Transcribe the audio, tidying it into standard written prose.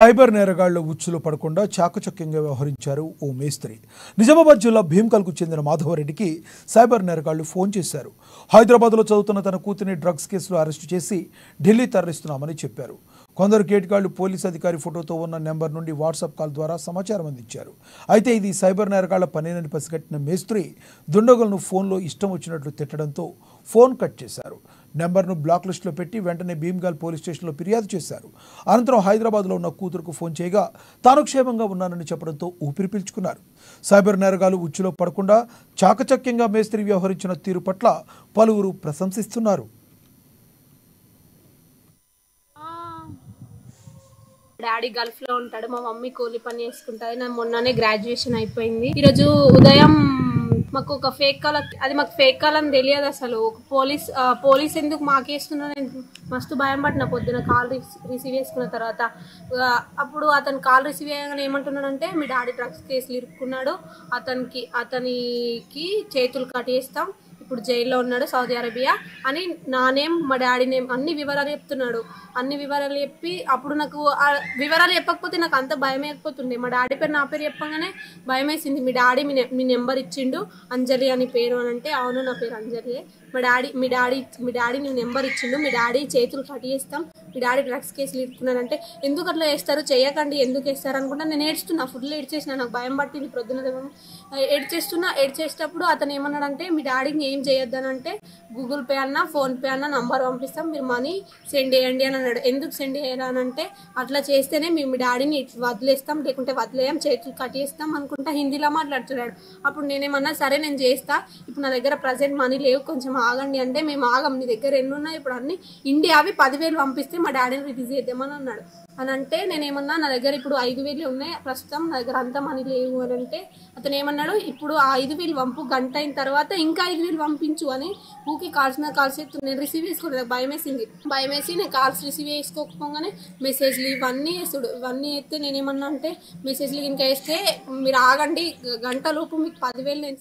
Cyber నేరగాళ్ల ఉచ్చులో పడకుండా చాకచక్యంగా వ్యవహరించారు ఓ మేస్త్రి. నిజామాబాద్ జిల్లా భీమ్కల్కు చెందిన మాధవరెడ్డికి సైబర్ నేరగాళ్లు ఫోన్ చేశారు. హైదరాబాద్లో చదువుతున్న తన కూతురిని డ్రగ్స్ కేసులో అరెస్టు చేసి ఢిల్లీ తరలిస్తున్నామని చెప్పారు. కొందరు కేటుగాళ్లు పోలీస్ అధికారి ఫోటోతో ఉన్న నెంబర్ నుండి వాట్సాప్ కాల్ ద్వారా సమాచారం అందించారు. అయితే ఇది సైబర్ నేరగాళ్ల పనేనని పసిగట్టిన మేస్త్రి దుండగులను ఫోన్లో ఇష్టం వచ్చినట్లు తిట్టడంతో ఫోన్ కట్ చేశారు. నెంబర్ను బ్లాక్ లిస్టులో పెట్టి వెంటనే భీమ్గల్ పోలీస్ స్టేషన్లో ఫిర్యాదు చేశారు. అనంతరం హైదరాబాద్లో ఉన్న కూతురుకు ఫోన్ చేయగా తాను క్షేమంగా ఉన్నానని చెప్పడంతో ఊపిరి పీల్చుకున్నారు. సైబర్ నేరగాలు ఉచ్చులో పడకుండా చాకచక్యంగా మేస్త్రి వ్యవహరించిన తీరు పట్ల పలువురు ప్రశంసిస్తున్నారు. డాడీ గల్ఫ్ లో ఉంటాడు, మా మమ్మీ కూలి పని చేసుకుంటుంది. నా మొన్ననే గ్రాడ్యుయేషన్ అయిపోయింది. ఈరోజు ఉదయం మాకు ఒక ఫేక్ కాల్, అది మాకు ఫేక్ కాల్ అని తెలియదు అసలు. పోలీస్ ఎందుకు మాకేస్తున్నా, నేను మస్తు భయం పట్టిన పొద్దున కాల్ రిసీవ్ చేసుకున్న తర్వాత. అప్పుడు అతను కాల్ రిసీవ్ చేయగానే ఏమంటున్నాడంటే, మీ డాడీ డ్రగ్స్ కేసులు ఇరుక్కున్నాడు, అతనికి చేతులు కట్టేస్తాం, ఇప్పుడు జైల్లో ఉన్నాడు సౌదీ అరేబియా అని నా నేమ్, మా డాడీ నేమ్ అన్ని వివరాలు చెప్తున్నాడు. అన్ని వివరాలు చెప్పి అప్పుడు నాకు వివరాలు చెప్పకపోతే నాకు అంత భయం అయిపోతుండే. మా డాడీ పేరు నా పేరు చెప్పగానే భయం వేసింది. మీ డాడీ మీ నెంబర్ ఇచ్చిండు, అంజలి అని పేరు అని అంటే, అవును నా పేరు అంజలి. మీ డాడీ నీ నెంబర్ ఇచ్చిండు, మీ డాడీ చేతులు కట్టేస్తాం, మీ డాడీ డ్రగ్స్ కేసులు ఇరుక్కున్నారంటే, ఎందుకు అట్లా వేస్తారు, చేయకండి, ఎందుకు వేస్తారు అనుకుంటా నేను ఏడ్చుతున్నా. ఫుడ్లో ఏడ్చేసిన, నాకు భయం పట్టింది. ప్రొద్దున ఏడ్చేసేటప్పుడు అతను ఏమన్నాడంటే, మీ డాడీకి ఏం చేయొద్దని అంటే, గూగుల్ పే అన్నా ఫోన్ పే అన్నా నంబర్ పంపిస్తాం, మీరు మనీ సెండ్ చేయండి అని అన్నాడు. ఎందుకు సెండ్ చేయాలనంటే, అట్లా చేస్తేనే మేము మీ డాడీని వదిలేస్తాం, లేకుంటే వదిలేయం, చేతులు కట్టేస్తాం అనుకుంటా హిందీలో మాట్లాడుతున్నాడు. అప్పుడు నేనేమన్నా సరే నేను చేస్తా, ఇప్పుడు నా దగ్గర ప్రజెంట్ మనీ లేవు, కొంచెం ఆగండి అంటే, మేము ఆగం, నీ దగ్గర ఎన్ని ఉన్నాయి, ఇప్పుడు అన్ని ఇండియావి 10,000 పంపిస్తే మా డాడీని రిలీజ్ చేద్దామని అన్నాడు. అని అంటే నేనేమన్నా నా దగ్గర ఇప్పుడు 5,000 ఉన్నాయి ప్రస్తుతం, నా దగ్గర అంతా మనీ లేవు అని అంటే, అతను ఏమన్నాడు, ఇప్పుడు ఆ 5,000 పంపు, గంట అయిన తర్వాత ఇంకా 5,000 పంపించు అని ఊకి కాల్స్ మీద కాల్స్ ఎత్తు. నేను రిసీవ్ చేసుకోలేదు, భయం వేసి నేను కాల్స్ రిసీవ్ చేసుకోకపోగానే మెసేజ్లు ఇవన్నీ వేస్తుడు. ఇవన్నీ ఎత్తే నేనేమన్నా అంటే, మెసేజ్లు ఇంకా వేస్తే మీరు ఆగండి, గంట లోపు మీకు 10,000 నేను